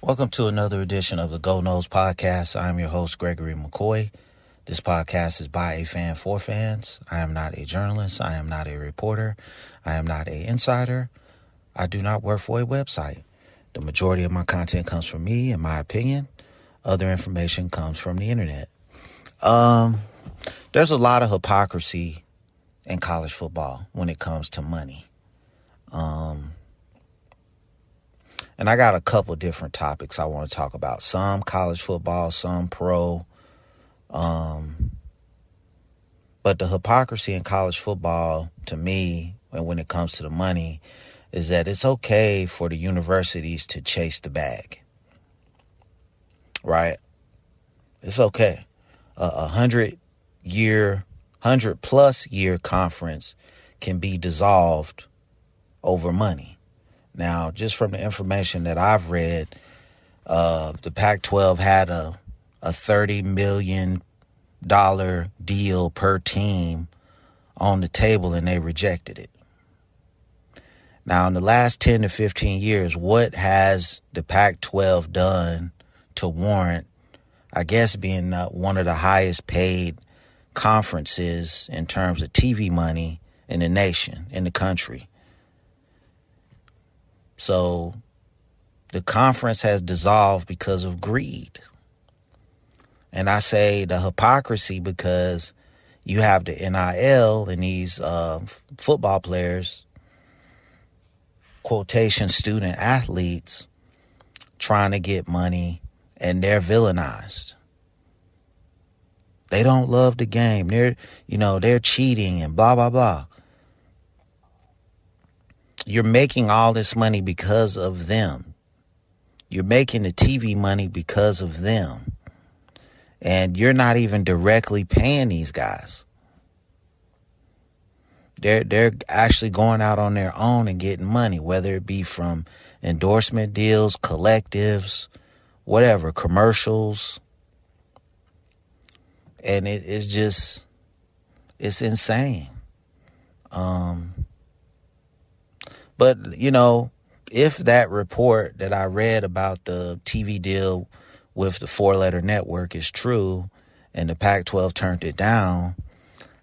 Welcome to another edition of the Noles podcast. I'm your host, Gregory McCoy. This podcast is by a fan for fans. I am not a journalist. I am not a reporter. I am not an insider. I do not work for a website. The majority of my content comes from me, in my opinion. Other information comes from the internet. There's a lot of hypocrisy in college football when it comes to money. And I got a couple different topics I want to talk about. Some college football, some pro. But the hypocrisy in college football, to me, and when it comes to the money, is that it's okay for the universities to chase the bag. Right? It's okay. A 100+ year conference can be dissolved over money. Now, just from the information that I've read, the Pac-12 had a $30 million deal per team on the table, and they rejected it. Now, in the last 10 to 15 years, what has the Pac-12 done to warrant, I guess, being one of the highest paid conferences in terms of TV money in the nation, in the country? So the conference has dissolved because of greed. And I say the hypocrisy because you have the NIL and these football players, quotation student athletes, trying to get money, and they're villainized. They don't love the game. They're cheating and blah, blah, blah. You're making all this money because of them. You're making the TV money because of them. And you're not even directly paying these guys. They're actually going out on their own and getting money, whether it be from endorsement deals, collectives, whatever, commercials. And it's insane. But, if that report that I read about the TV deal with the four-letter network is true and the Pac-12 turned it down,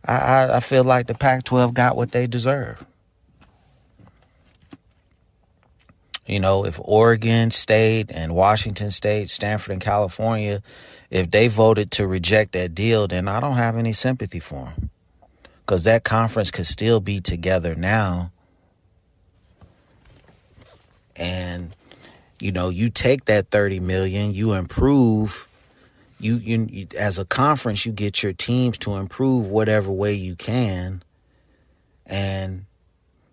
I feel like the Pac-12 got what they deserve. If Oregon State and Washington State, Stanford and California, if they voted to reject that deal, then I don't have any sympathy for them. Because that conference could still be together now. And, you take that $30 million, you improve, you as a conference, you get your teams to improve whatever way you can. And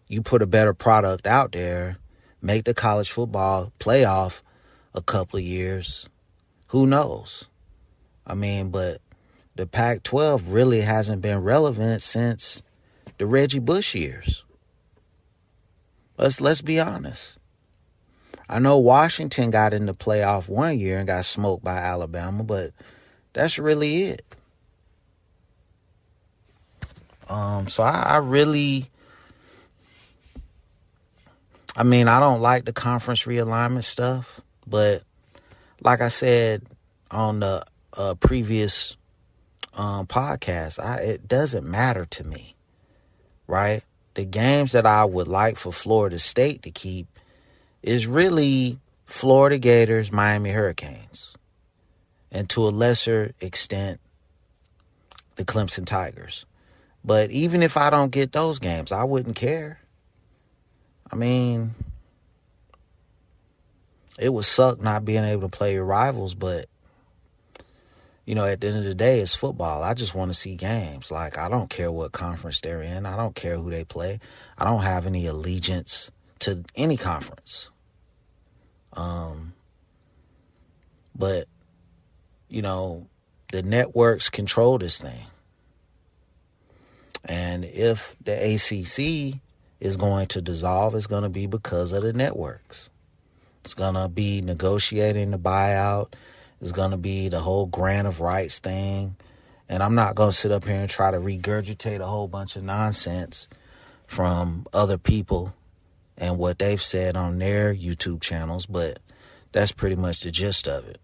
you put a better product out there, make the college football playoff a couple of years. Who knows? But the Pac-12 really hasn't been relevant since the Reggie Bush years. Let's be honest. I know Washington got in the playoff one year and got smoked by Alabama, but that's really it. So I don't like the conference realignment stuff, but like I said on the previous podcast, it doesn't matter to me, right? The games that I would like for Florida State to keep is really Florida Gators, Miami Hurricanes, and to a lesser extent, the Clemson Tigers. But even if I don't get those games, I wouldn't care. It would suck not being able to play your rivals, but, at the end of the day, it's football. I just want to see games. Like, I don't care what conference they're in. I don't care who they play. I don't have any allegiance to any conference. But, the networks control this thing. And if the ACC is going to dissolve, it's going to be because of the networks. It's going to be negotiating the buyout. It's going to be the whole grant of rights thing. And I'm not going to sit up here and try to regurgitate a whole bunch of nonsense from other people and what they've said on their YouTube channels. But That's pretty much the gist of it.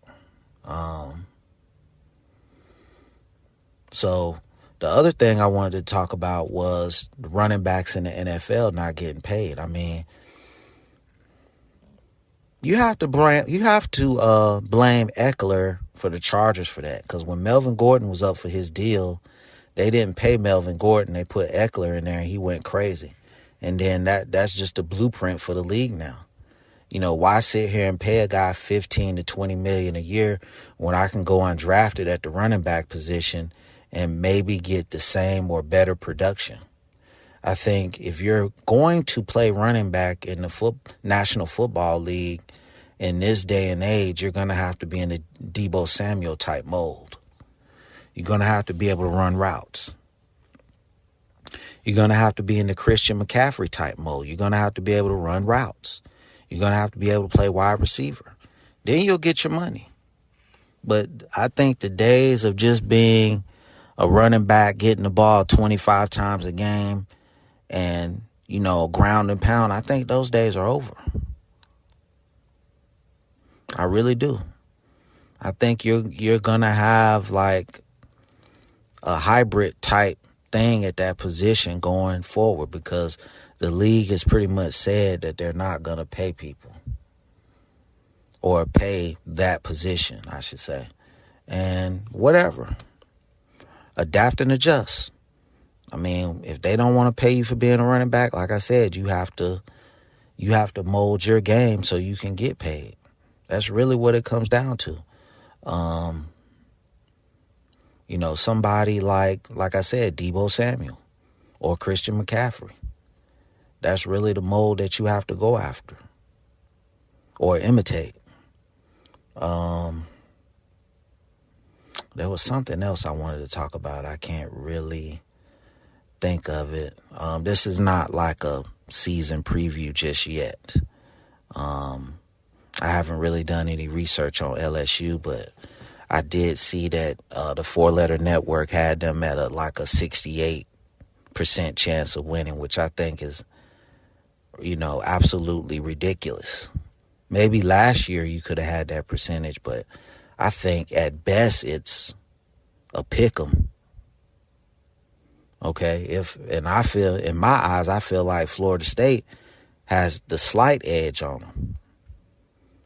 So the other thing I wanted to talk about was the running backs in the NFL not getting paid. I mean, you have to blame Eckler for the Chargers for that, because when Melvin Gordon was up for his deal, they didn't pay Melvin Gordon. They put Eckler in there, and he went crazy. And then that's just a blueprint for the league now. You know, why sit here and pay a guy 15 to 20 million a year when I can go undrafted at the running back position and maybe get the same or better production? I think if you're going to play running back in the National Football League in this day and age, you're going to have to be in the Deebo Samuel type mold. You're going to have to be able to run routes. You're going to have to be in the Christian McCaffrey type mode. You're going to have to be able to run routes. You're going to have to be able to play wide receiver. Then you'll get your money. But I think the days of just being a running back, getting the ball 25 times a game and, you know, ground and pound, I think those days are over. I really do. I think you're going to have like a hybrid type thing at that position going forward, because the league has pretty much said that they're not going to pay people, or pay that position, I should say. And whatever. Adapt and adjust. I mean, if they don't want to pay you for being a running back, like I said, you have to mold your game so you can get paid. That's really what it comes down to. You know, somebody like I said, Deebo Samuel or Christian McCaffrey. That's really the mold that you have to go after or imitate. There was something else I wanted to talk about. I can't really think of it. This is not like a season preview just yet. I haven't really done any research on LSU, but I did see that the four-letter network had them at a 68% chance of winning, which I think is, you know, absolutely ridiculous. Maybe last year you could have had that percentage, but I think at best it's a pick 'em. Okay, I feel, in my eyes, I feel like Florida State has the slight edge on them.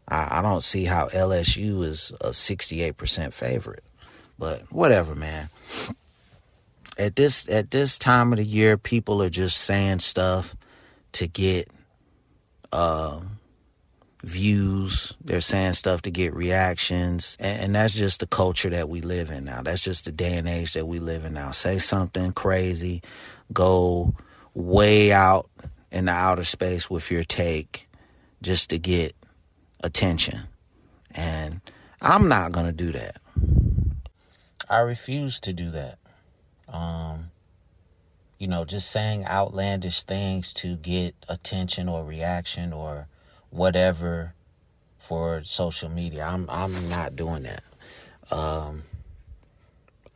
I don't see how LSU is a 68% favorite, but whatever, man. At this time of the year, people are just saying stuff to get views. They're saying stuff to get reactions, and that's just the culture that we live in now. That's just the day and age that we live in now. Say something crazy, go way out in the outer space with your take just to get attention. And I'm not going to do that. I refuse to do that. You know, just saying outlandish things to get attention or reaction or whatever for social media. I'm not doing that.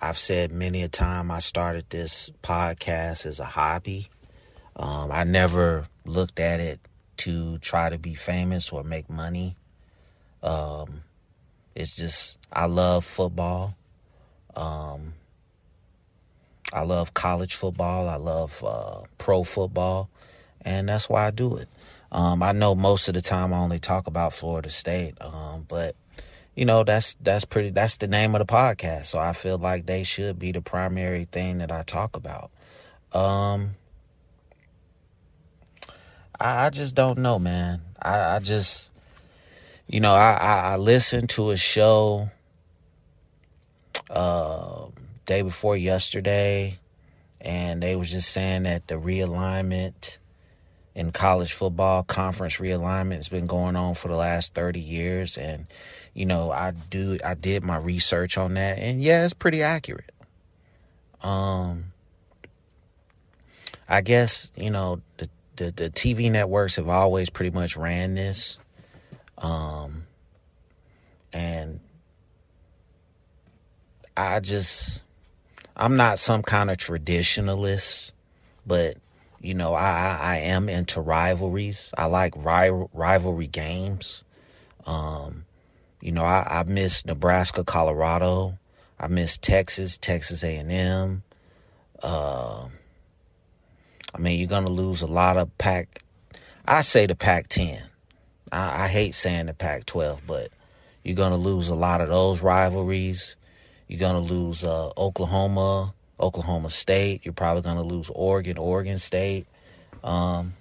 I've said many a time I started this podcast as a hobby. I never looked at it to try to be famous or make money. It's just, I love football. I love college football. I love pro football. And that's why I do it. I know most of the time I only talk about Florida State. But you know, that's the name of the podcast. So I feel like they should be the primary thing that I talk about. I just don't know, man. I just, you know, I listened to a show day before yesterday, and they was just saying that the realignment in college football, conference realignment, has been going on for the last 30 years. And, you know, I did my research on that, and yeah, it's pretty accurate. I guess, you know, the TV networks have always pretty much ran this. And I'm not some kind of traditionalist, but, you know, I am into rivalries. I like rivalry games. I miss Nebraska, Colorado. I miss Texas, Texas A&M. You're going to lose a lot of I say the Pac-10. I hate saying the Pac-12, but you're going to lose a lot of those rivalries. You're going to lose Oklahoma State. You're probably going to lose Oregon State. And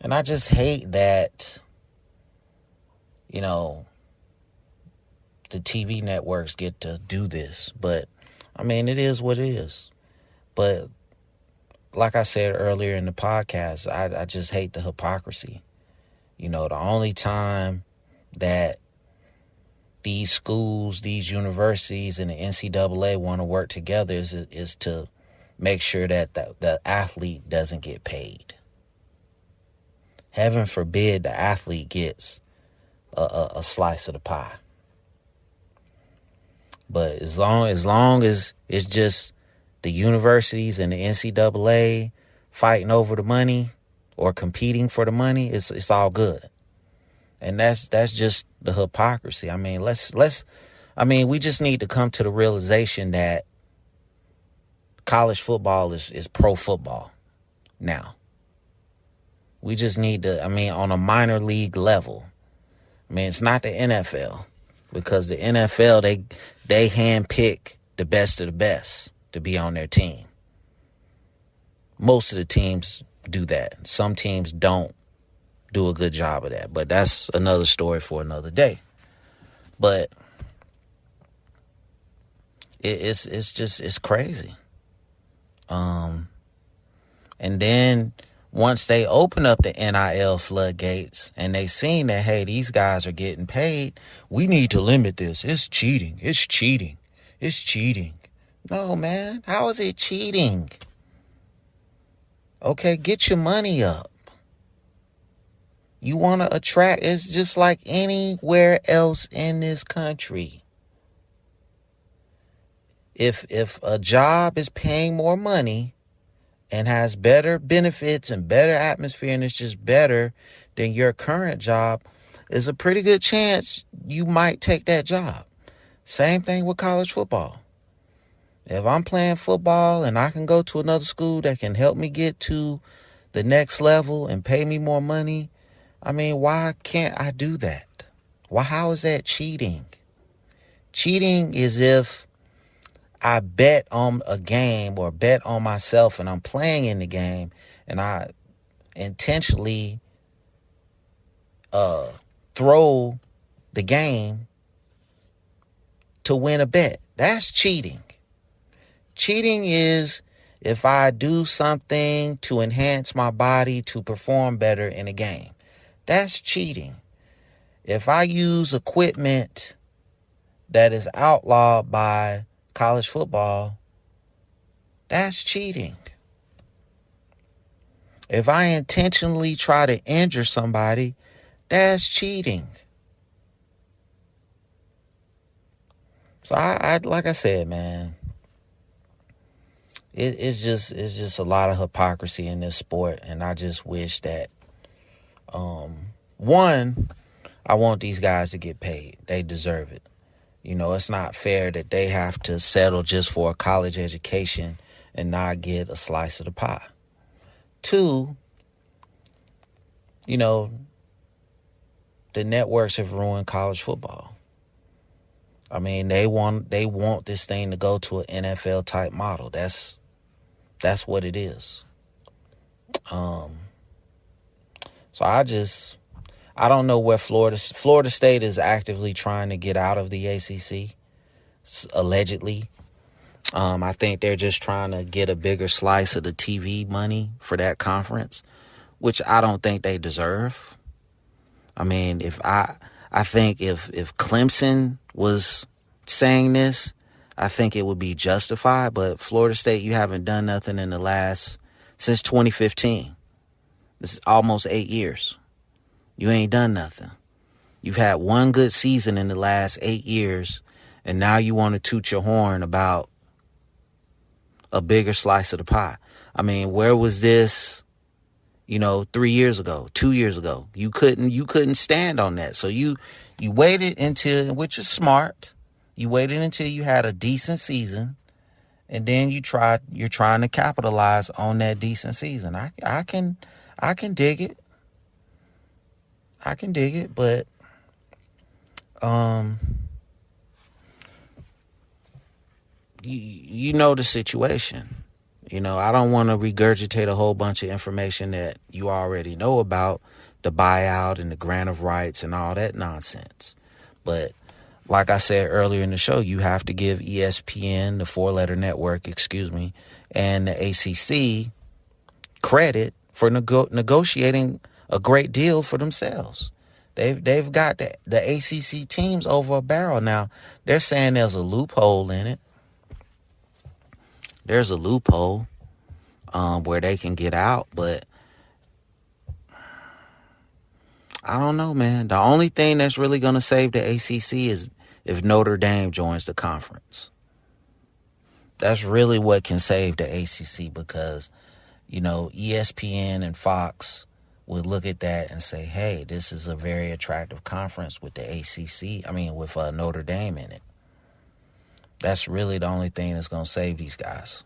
I just hate that, the TV networks get to do this. But, it is what it is. But like I said earlier in the podcast, I just hate the hypocrisy. The only time that these schools, these universities, and the NCAA want to work together is to make sure that the athlete doesn't get paid. Heaven forbid the athlete gets a slice of the pie. But as long as it's just the universities and the NCAA fighting over the money or competing for the money, it's all good. And that's just the hypocrisy. We just need to come to the realization that college football is pro football now. We just need to, on a minor league level. It's not the NFL, because the NFL, they handpick the best of the best to be on their team. Most of the teams do that. Some teams don't do a good job of that, but that's another story for another day. But it's crazy. And then once they open up the NIL floodgates and they seen that, hey, these guys are getting paid, we need to limit this. It's cheating. No, man. How is it cheating? Okay, get your money up. You want to attract, it's just like anywhere else in this country. If a job is paying more money and has better benefits and better atmosphere, and it's just better than your current job, there's a pretty good chance you might take that job. Same thing with college football. If I'm playing football and I can go to another school that can help me get to the next level and pay me more money, why can't I do that? How is that cheating? Cheating is if I bet on a game or bet on myself and I'm playing in the game and I intentionally throw the game to win a bet. That's cheating. Cheating is if I do something to enhance my body to perform better in a game. That's cheating. If I use equipment that is outlawed by college football, that's cheating. If I intentionally try to injure somebody, that's cheating. So I like I said, man, it's just a lot of hypocrisy in this sport, and I just wish that one, I want these guys to get paid. They deserve it. It's not fair that they have to settle just for a college education and not get a slice of the pie. Two, the networks have ruined college football. They want this thing to go to an NFL type model. That's what it is. So I don't know where Florida State is actively trying to get out of the ACC, allegedly. I think they're just trying to get a bigger slice of the TV money for that conference, which I don't think they deserve. I think if Clemson was saying this, I think it would be justified. But Florida State, you haven't done nothing since 2015. This is almost 8 years. You ain't done nothing. You've had one good season in the last 8 years, and now you want to toot your horn about a bigger slice of the pie. Where was this, 3 years ago, 2 years ago? You couldn't stand on that. So you You waited until, which is smart, you waited until you had a decent season, and then you're trying to capitalize on that decent season. I can dig it. I can dig it, but you know the situation. I don't want to regurgitate a whole bunch of information that you already know about, the buyout and the grant of rights and all that nonsense. But like I said earlier in the show, you have to give ESPN, the four-letter network, and the ACC credit for negotiating a great deal for themselves. They've got the ACC teams over a barrel now. They're saying there's a loophole in it. There's a loophole where they can get out, but I don't know, man. The only thing that's really going to save the ACC is if Notre Dame joins the conference. That's really what can save the ACC, because, ESPN and Fox would look at that and say, hey, this is a very attractive conference with the ACC. with Notre Dame in it. That's really the only thing that's going to save these guys.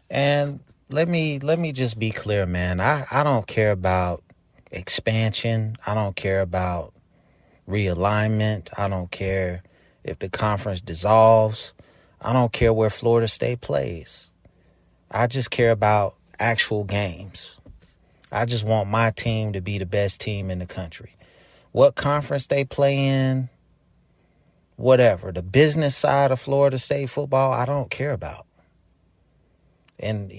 And let me just be clear, man. I don't care about expansion. I don't care about realignment. I don't care if the conference dissolves. I don't care where Florida State plays. I just care about actual games. I just want my team to be the best team in the country. What conference they play in, whatever. The business side of Florida State football, I don't care about. And,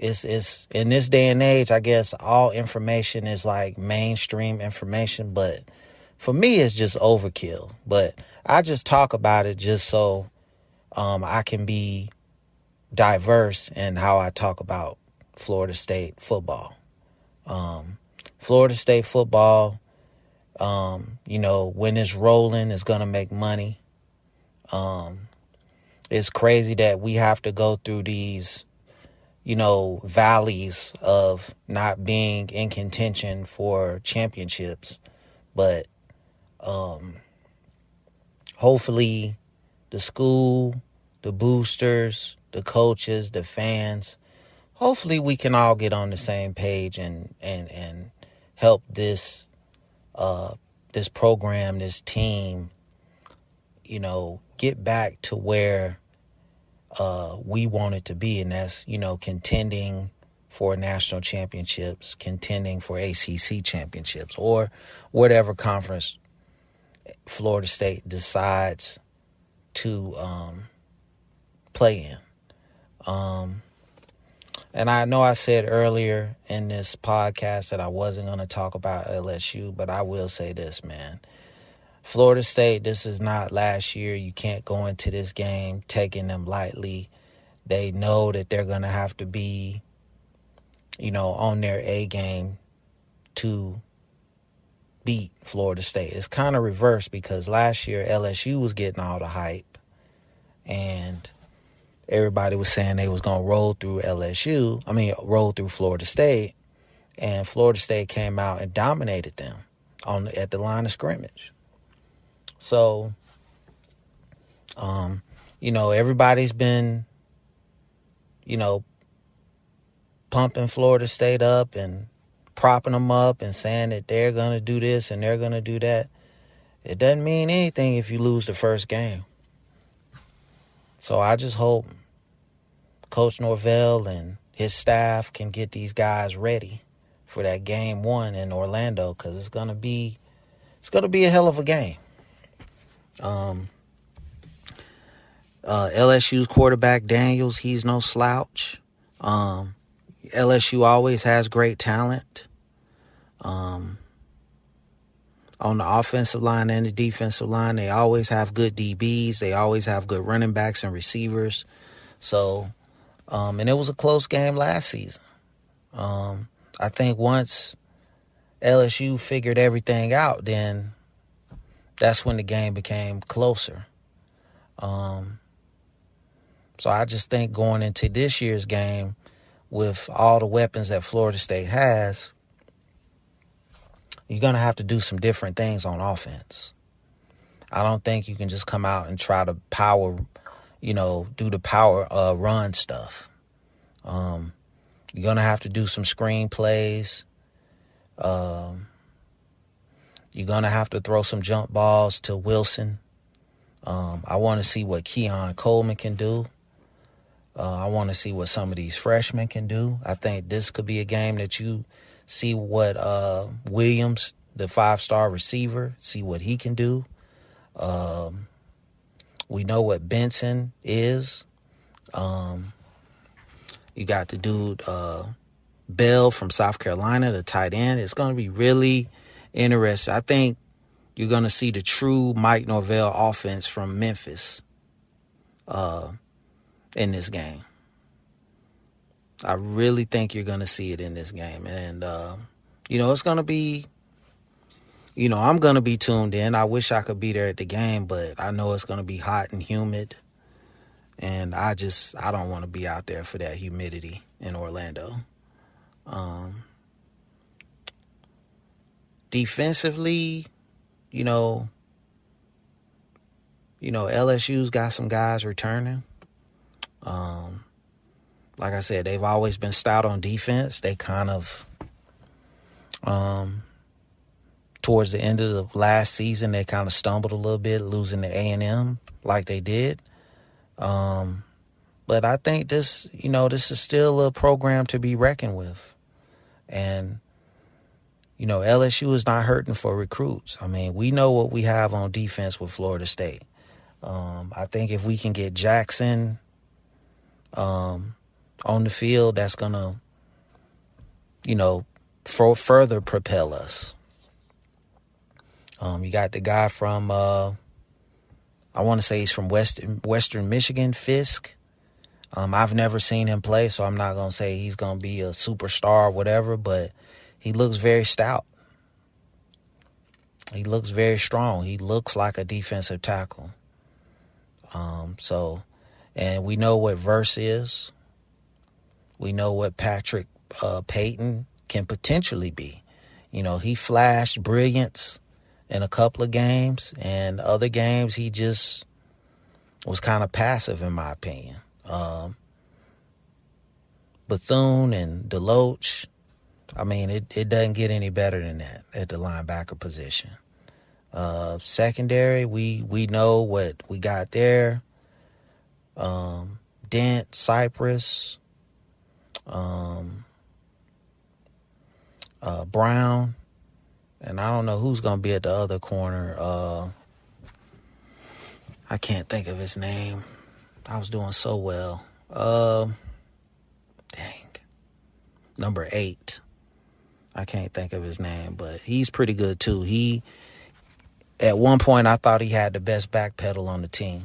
it's in this day and age, I guess all information is like mainstream information, but for me, it's just overkill. But I just talk about it just so I can be diverse in how I talk about Florida State football. Florida State football, when it's rolling, it's going to make money. It's crazy that we have to go through these, valleys of not being in contention for championships. But hopefully the school, the boosters, the coaches, the fans, hopefully we can all get on the same page and help this program, this team, get back to where we want it to be. And that's, contending for national championships, contending for ACC championships, or whatever conference Florida State decides to play in. And I know I said earlier in this podcast that I wasn't going to talk about LSU, but I will say this, man. Florida State, this is not last year. You can't go into this game taking them lightly. They know that they're going to have to be, on their A game to beat Florida State. It's kind of reversed, because last year LSU was getting all the hype and everybody was saying they was going to roll through Florida State, and Florida State came out and dominated them at the line of scrimmage. So, everybody's been, pumping Florida State up and propping them up and saying that they're going to do this and they're going to do that. It doesn't mean anything if you lose the first game. So I just hope Coach Norvell and his staff can get these guys ready for that game one in Orlando, because it's gonna be a hell of a game. LSU's quarterback Daniels, he's no slouch. LSU always has great talent on the offensive line and the defensive line. They always have good DBs. They always have good running backs and receivers. So, and it was a close game last season. I think once LSU figured everything out, then that's when the game became closer. So I just think going into this year's game with all the weapons that Florida State has, you're going to have to do some different things on offense. I don't think you can just come out and try to do the power run stuff. You're going to have to do some screen plays. You're going to have to throw some jump balls to Wilson. I want to see what Keon Coleman can do. I want to see what some of these freshmen can do. I think this could be a game that you see what Williams, the 5-star receiver, see what he can do. We know what Benson is. You got the dude Bell from South Carolina, the tight end. It's going to be really interesting. I think you're going to see the true Mike Norvell offense from Memphis in this game. I really think you're going to see it in this game. And, it's going to be, I'm going to be tuned in. I wish I could be there at the game, but I know it's going to be hot and humid. And I don't want to be out there for that humidity in Orlando. Defensively, LSU's got some guys returning. Like I said, they've always been stout on defense. They kind of, towards the end of the last season, they kind of stumbled a little bit, losing to A&M like they did. But I think this is still a program to be reckoned with. And, LSU is not hurting for recruits. I mean, we know what we have on defense with Florida State. I think if we can get Jackson on the field, that's going to, further propel us. You got the guy from, I want to say he's from Western Michigan, Fisk. I've never seen him play, so I'm not going to say he's going to be a superstar or whatever, but he looks very stout. He looks very strong. He looks like a defensive tackle. And we know what Verse is. We know what Patrick Payton can potentially be. He flashed brilliance in a couple of games, and other games he just was kind of passive, in my opinion. Bethune and Deloach, I mean, it doesn't get any better than that at the linebacker position. Secondary, we know what we got there. Dent, Cypress, Brown, and I don't know who's going to be at the other corner. I can't think of his name. I was doing so well. Number 8. I can't think of his name, but he's pretty good too. At one point, I thought he had the best back pedal on the team.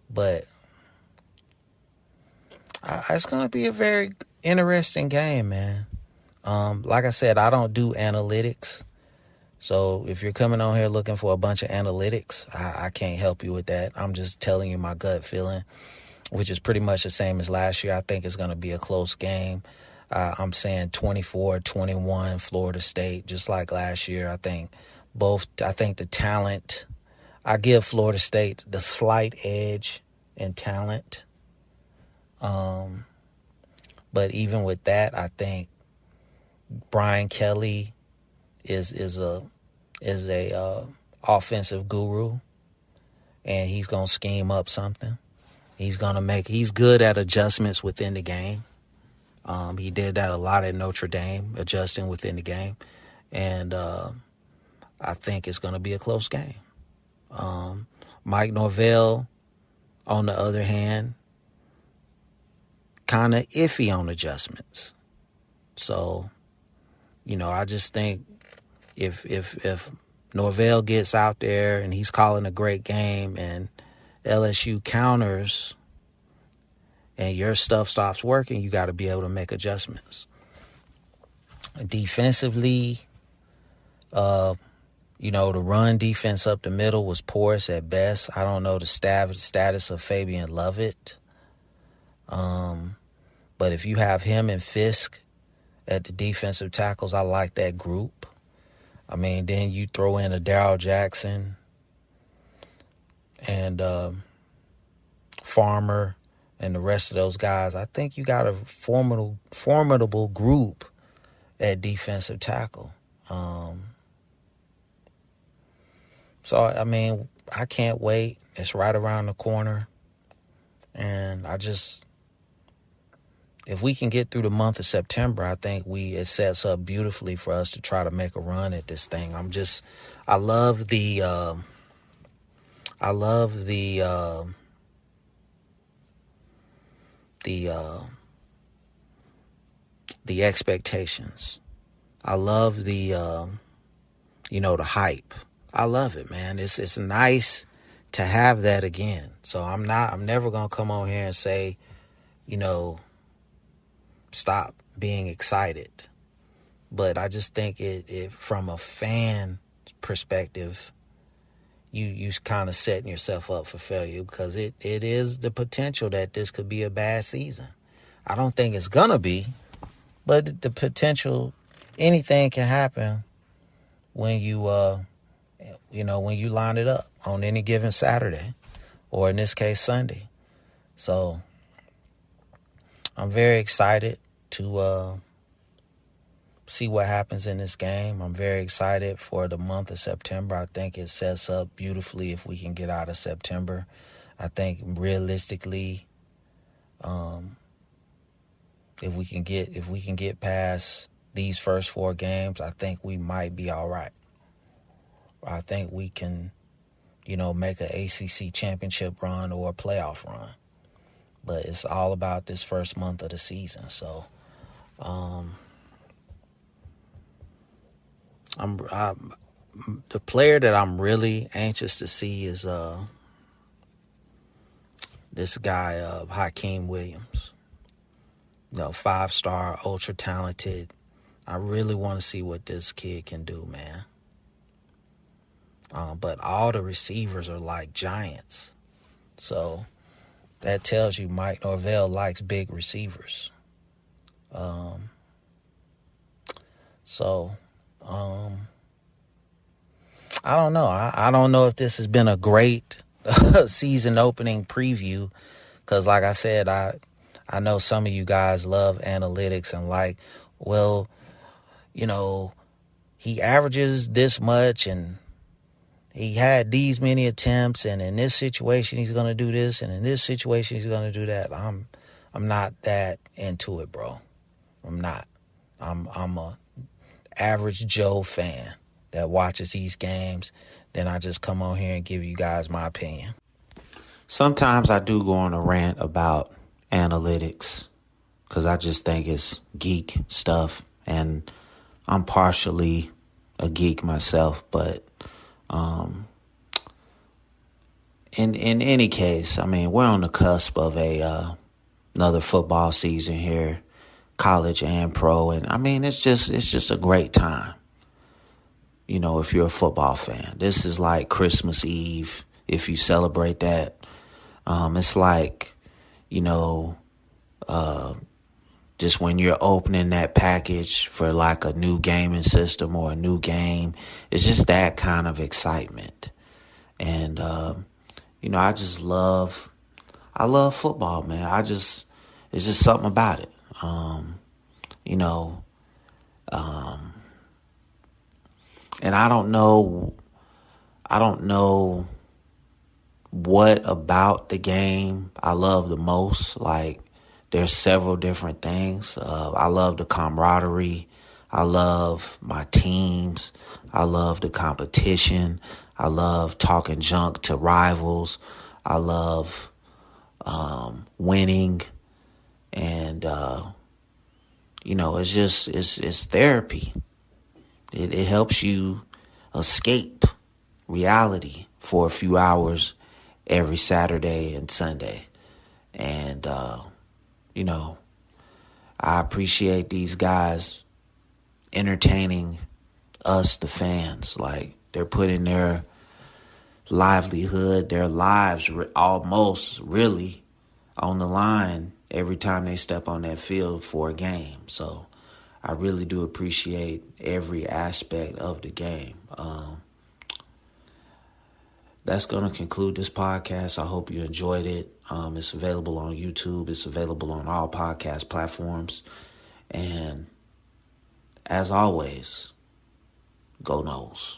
But it's going to be a very interesting game, man. Like I said, I don't do analytics. So if you're coming on here looking for a bunch of analytics, I can't help you with that. I'm just telling you my gut feeling, which is pretty much the same as last year. I think it's going to be a close game. I'm saying 24-21 Florida State, just like last year. I think the talent, I give Florida State the slight edge in talent. But even with that, I think Brian Kelly is a offensive guru, and he's gonna scheme up something. He's good at adjustments within the game. He did that a lot at Notre Dame, adjusting within the game, and I think it's gonna be a close game. Mike Norvell, on the other hand, kind of iffy on adjustments. So, I just think if Norvell gets out there and he's calling a great game and LSU counters and your stuff stops working, you got to be able to make adjustments. Defensively, the run defense up the middle was porous at best. I don't know the status of Fabian Lovett. But if you have him and Fisk at the defensive tackles, I like that group. I mean, then you throw in a Darryl Jackson and Farmer and the rest of those guys. I think you got a formidable group at defensive tackle. So, I mean, I can't wait. It's right around the corner. And if we can get through the month of September, I think it sets up beautifully for us to try to make a run at this thing. I love the expectations. I love the hype. I love it, man. It's nice to have that again. So I'm never going to come on here and say, stop being excited. But I just think it from a fan perspective, you kind of setting yourself up for failure, because it is the potential that this could be a bad season. I don't think it's going to be, but the potential, anything can happen when you when you line it up on any given Saturday, or in this case, Sunday. So I'm very excited to see what happens in this game. I'm very excited for the month of September. I think it sets up beautifully if we can get out of September. I think realistically, if we can get past these first 4 games, I think we might be all right. I think we can, make an ACC championship run or a playoff run. But it's all about this first month of the season. So, the player that I'm really anxious to see is this guy, Hakeem Williams. 5-star, ultra talented. I really want to see what this kid can do, man. But all the receivers are like giants. So that tells you Mike Norvell likes big receivers. I don't know. I don't know if this has been a great season opening preview, because like I said, I know some of you guys love analytics and he averages this much and he had these many attempts, and in this situation he's going to do this, and in this situation he's going to do that. I'm not that into it, bro. I'm not. I'm a average Joe fan that watches these games. Then I just come on here and give you guys my opinion. Sometimes I do go on a rant about analytics because I just think it's geek stuff, and I'm partially a geek myself, but in any case, I mean, we're on the cusp of another football season here, college and pro, and I mean, it's just a great time. If you're a football fan, this is like Christmas Eve if you celebrate that. It's like, just when you're opening that package for like a new gaming system or a new game, it's just that kind of excitement. And, I love football, man. It's just something about it. And I don't know what about the game I love the most. Like, there's several different things. I love the camaraderie. I love my teams. I love the competition. I love talking junk to rivals. I love winning. And, it's therapy. It helps you escape reality for a few hours every Saturday and Sunday. And, I appreciate these guys entertaining us, the fans. Like, they're putting their livelihood, their lives almost really on the line every time they step on that field for a game. So I really do appreciate every aspect of the game. That's going to conclude this podcast. I hope you enjoyed it. It's available on YouTube. It's available on all podcast platforms. And as always, go Noles.